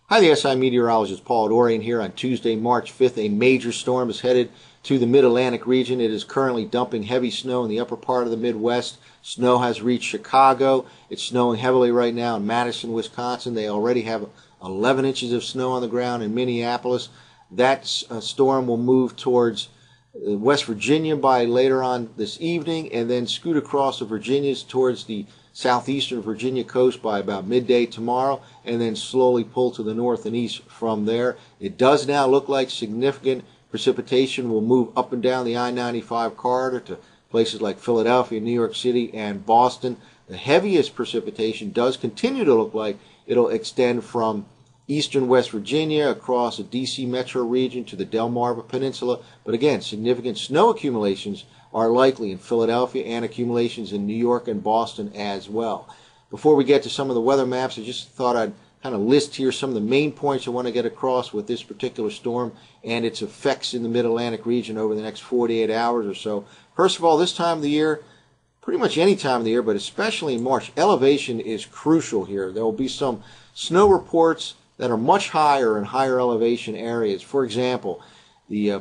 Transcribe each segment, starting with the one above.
Hi, the SI meteorologist Paul Dorian here on Tuesday, March 5th. A major storm is headed to the mid-Atlantic region. It is currently dumping heavy snow in the upper part of the Midwest. Snow has reached Chicago. It's snowing heavily right now in Madison, Wisconsin. They already have 11 inches of snow on the ground in Minneapolis. That storm will move towards West Virginia by later on this evening and then scoot across the Virginias towards the southeastern Virginia coast by about midday tomorrow, and then slowly pull to the north and east from there. It does now look like significant precipitation will move up and down the I-95 corridor to places like Philadelphia, New York City, and Boston. The heaviest precipitation does continue to look like it'll extend from eastern West Virginia across the D.C. metro region to the Delmarva Peninsula. But again, significant snow accumulations are likely in Philadelphia and accumulations in New York and Boston as well. Before we get to some of the weather maps, I just thought I'd kind of list here some of the main points I want to get across with this particular storm and its effects in the mid-Atlantic region over the next 48 hours or so. First of all, this time of the year, pretty much any time of the year, but especially in March, elevation is crucial here. There will be some snow reports that are much higher in higher elevation areas. For example,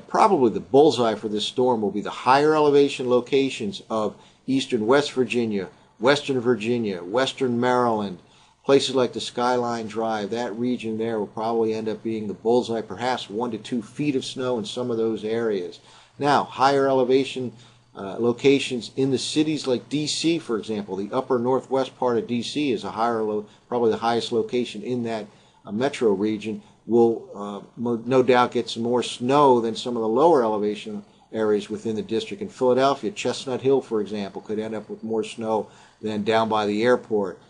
probably the bullseye for this storm will be the higher elevation locations of eastern West Virginia, western Maryland, places like the Skyline Drive. That region there will probably end up being the bullseye, perhaps 1 to 2 feet of snow in some of those areas. Now, higher elevation locations in the cities like D.C., for example, the upper northwest part of D.C. is probably the highest location in that metro region, will no doubt get some more snow than some of the lower elevation areas within the district. In Philadelphia, Chestnut Hill, for example, could end up with more snow than down by the airport,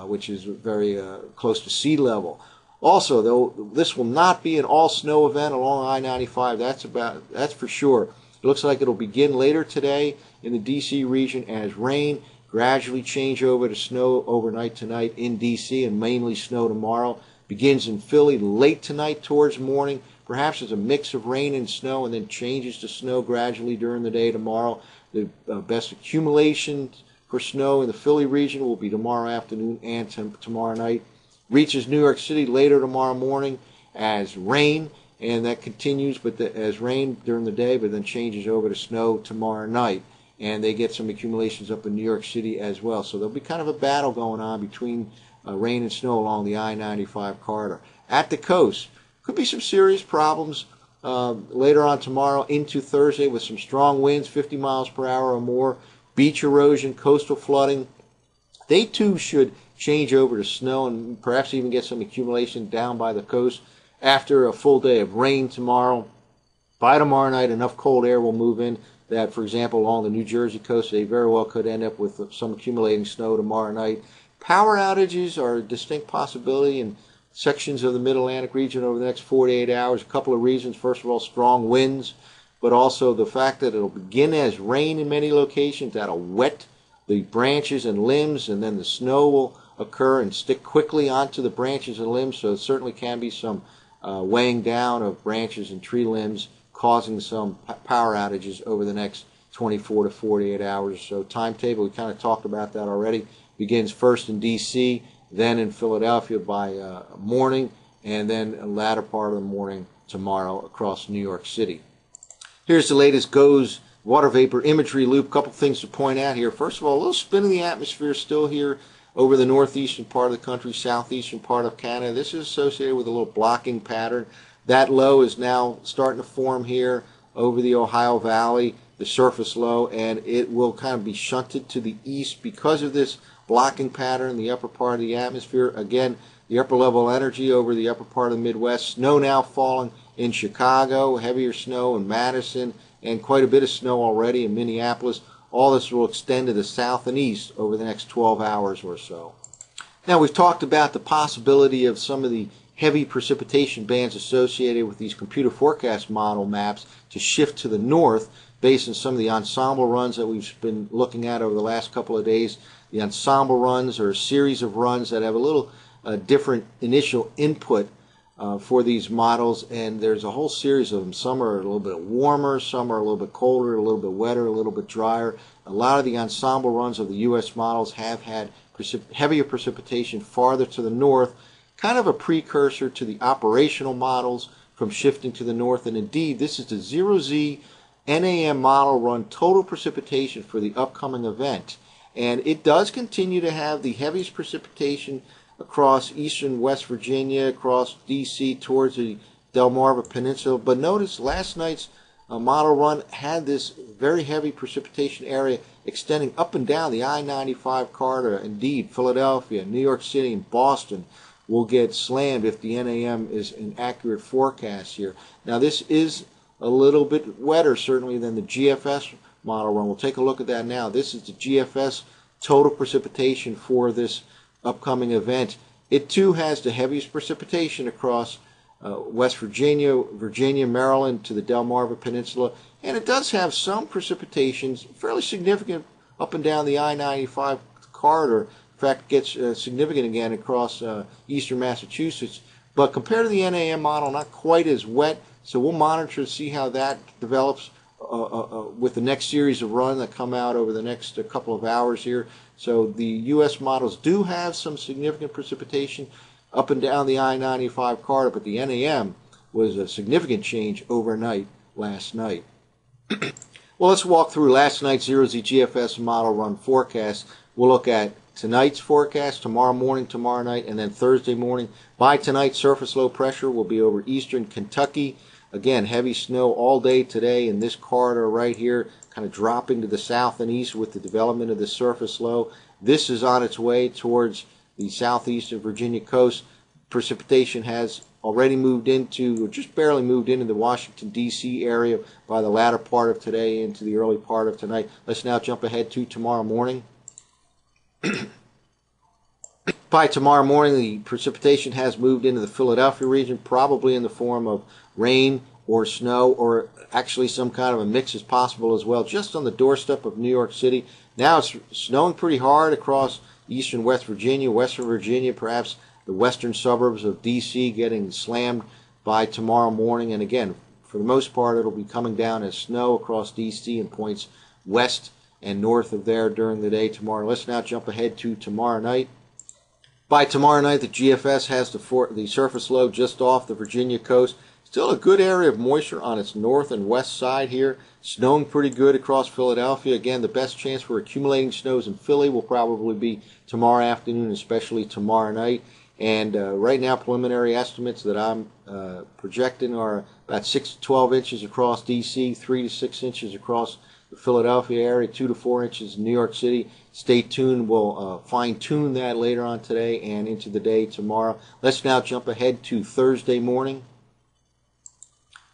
which is very close to sea level. Also, though, this will not be an all-snow event along I-95. That's for sure. It looks like it'll begin later today in the D.C. region as rain gradually change over to snow overnight tonight in D.C. and mainly snow tomorrow. Begins in Philly late tonight towards morning. Perhaps it's a mix of rain and snow and then changes to snow gradually during the day tomorrow. The best accumulation for snow in the Philly region will be tomorrow afternoon and tomorrow night. Reaches New York City later tomorrow morning as rain, and that continues as rain during the day, but then changes over to snow tomorrow night. And they get some accumulations up in New York City as well. So there'll be kind of a battle going on between rain and snow along the I-95 corridor. At the coast, could be some serious problems later on tomorrow into Thursday with some strong winds, 50 miles per hour or more, beach erosion, coastal flooding. They too should change over to snow and perhaps even get some accumulation down by the coast after a full day of rain tomorrow. By tomorrow night, enough cold air will move in that, for example, along the New Jersey coast, they very well could end up with some accumulating snow tomorrow night. Power outages are a distinct possibility in sections of the Mid-Atlantic region over the next 48 hours. A couple of reasons. First of all, strong winds, but also the fact that it'll begin as rain in many locations. That'll wet the branches and limbs, and then the snow will occur and stick quickly onto the branches and limbs, so it certainly can be some weighing down of branches and tree limbs, causing some power outages over the next 24 to 48 hours or so. Timetable, we kind of talked about that already. Begins first in D.C., then in Philadelphia by morning, and then a latter part of the morning tomorrow across New York City. Here's the latest GOES water vapor imagery loop. Couple things to point out here. First of all, a little spin in the atmosphere still here over the northeastern part of the country, southeastern part of Canada. This is associated with a little blocking pattern. That low is now starting to form here over the Ohio Valley, the surface low, and it will kind of be shunted to the east because of this blocking pattern in the upper part of the atmosphere. Again, the upper level energy over the upper part of the Midwest. Snow now falling in Chicago, heavier snow in Madison, and quite a bit of snow already in Minneapolis. All this will extend to the south and east over the next 12 hours or so. Now, we've talked about the possibility of some of the heavy precipitation bands associated with these computer forecast model maps to shift to the north based on some of the ensemble runs that we've been looking at over the last couple of days. The ensemble runs are a series of runs that have a little different initial input for these models, and there's a whole series of them. Some are a little bit warmer, some are a little bit colder, a little bit wetter, a little bit drier. A lot of the ensemble runs of the U.S. models have had heavier precipitation farther to the north, kind of a precursor to the operational models from shifting to the north. And indeed, this is the 0Z NAM model run total precipitation for the upcoming event. And it does continue to have the heaviest precipitation across eastern West Virginia, across D.C. towards the Delmarva Peninsula. But notice last night's model run had this very heavy precipitation area extending up and down the I-95 corridor. Indeed, Philadelphia, New York City, and Boston will get slammed if the NAM is an accurate forecast here. Now, this is a little bit wetter, certainly, than the GFS model run. We'll take a look at that now. This is the GFS total precipitation for this upcoming event. It, too, has the heaviest precipitation across West Virginia, Maryland, to the Delmarva Peninsula, and it does have some precipitations, fairly significant, up and down the I-95 corridor. In fact, it gets significant again across eastern Massachusetts. But compared to the NAM model, not quite as wet, so we'll monitor to see how that develops with the next series of runs that come out over the next couple of hours here. So the U.S. models do have some significant precipitation up and down the I-95 corridor, but the NAM was a significant change overnight last night. Well, let's walk through last night's 0Z GFS model run forecast. We'll look at tonight's forecast, tomorrow morning, tomorrow night, and then Thursday morning. By tonight, surface low pressure will be over eastern Kentucky. Again, heavy snow all day today in this corridor right here, kind of dropping to the south and east with the development of the surface low. This is on its way towards the southeastern Virginia coast. Precipitation has already moved into, or just barely moved into the Washington, D.C. area by the latter part of today into the early part of tonight. Let's now jump ahead to tomorrow morning. By tomorrow morning, the precipitation has moved into the Philadelphia region, probably in the form of rain or snow, or actually some kind of a mix is possible as well, just on the doorstep of New York City. Now it's snowing pretty hard across eastern West Virginia, western Virginia, perhaps the western suburbs of D.C. getting slammed by tomorrow morning. And again, for the most part, it'll be coming down as snow across D.C. and points west and north of there during the day tomorrow. Let's now jump ahead to tomorrow night. By tomorrow night, the GFS has the surface low just off the Virginia coast. Still a good area of moisture on its north and west side here. Snowing pretty good across Philadelphia. Again, the best chance for accumulating snows in Philly will probably be tomorrow afternoon, especially tomorrow night. And right now, preliminary estimates that I'm projecting are about 6 to 12 inches across D.C., 3 to 6 inches across the Philadelphia area, 2 to 4 inches in New York City. Stay tuned. We'll fine-tune that later on today and into the day tomorrow. Let's now jump ahead to Thursday morning.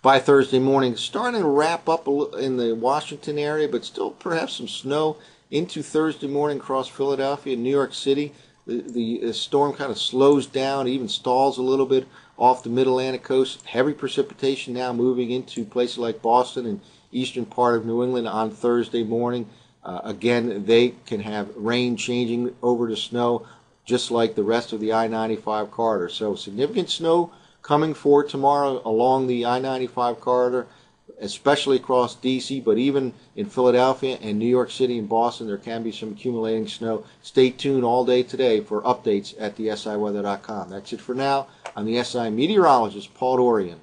By Thursday morning, starting to wrap up in the Washington area, but still perhaps some snow into Thursday morning across Philadelphia and New York City. The storm kind of slows down, even stalls a little bit off the mid-Atlantic coast. Heavy precipitation now moving into places like Boston and eastern part of New England on Thursday morning. Again, they can have rain changing over to snow just like the rest of the I-95 corridor. So significant snow coming for tomorrow along the I-95 corridor, especially across D.C., but even in Philadelphia and New York City and Boston, there can be some accumulating snow. Stay tuned all day today for updates at thesiweather.com. That's it for now. I'm the SI meteorologist, Paul Dorian.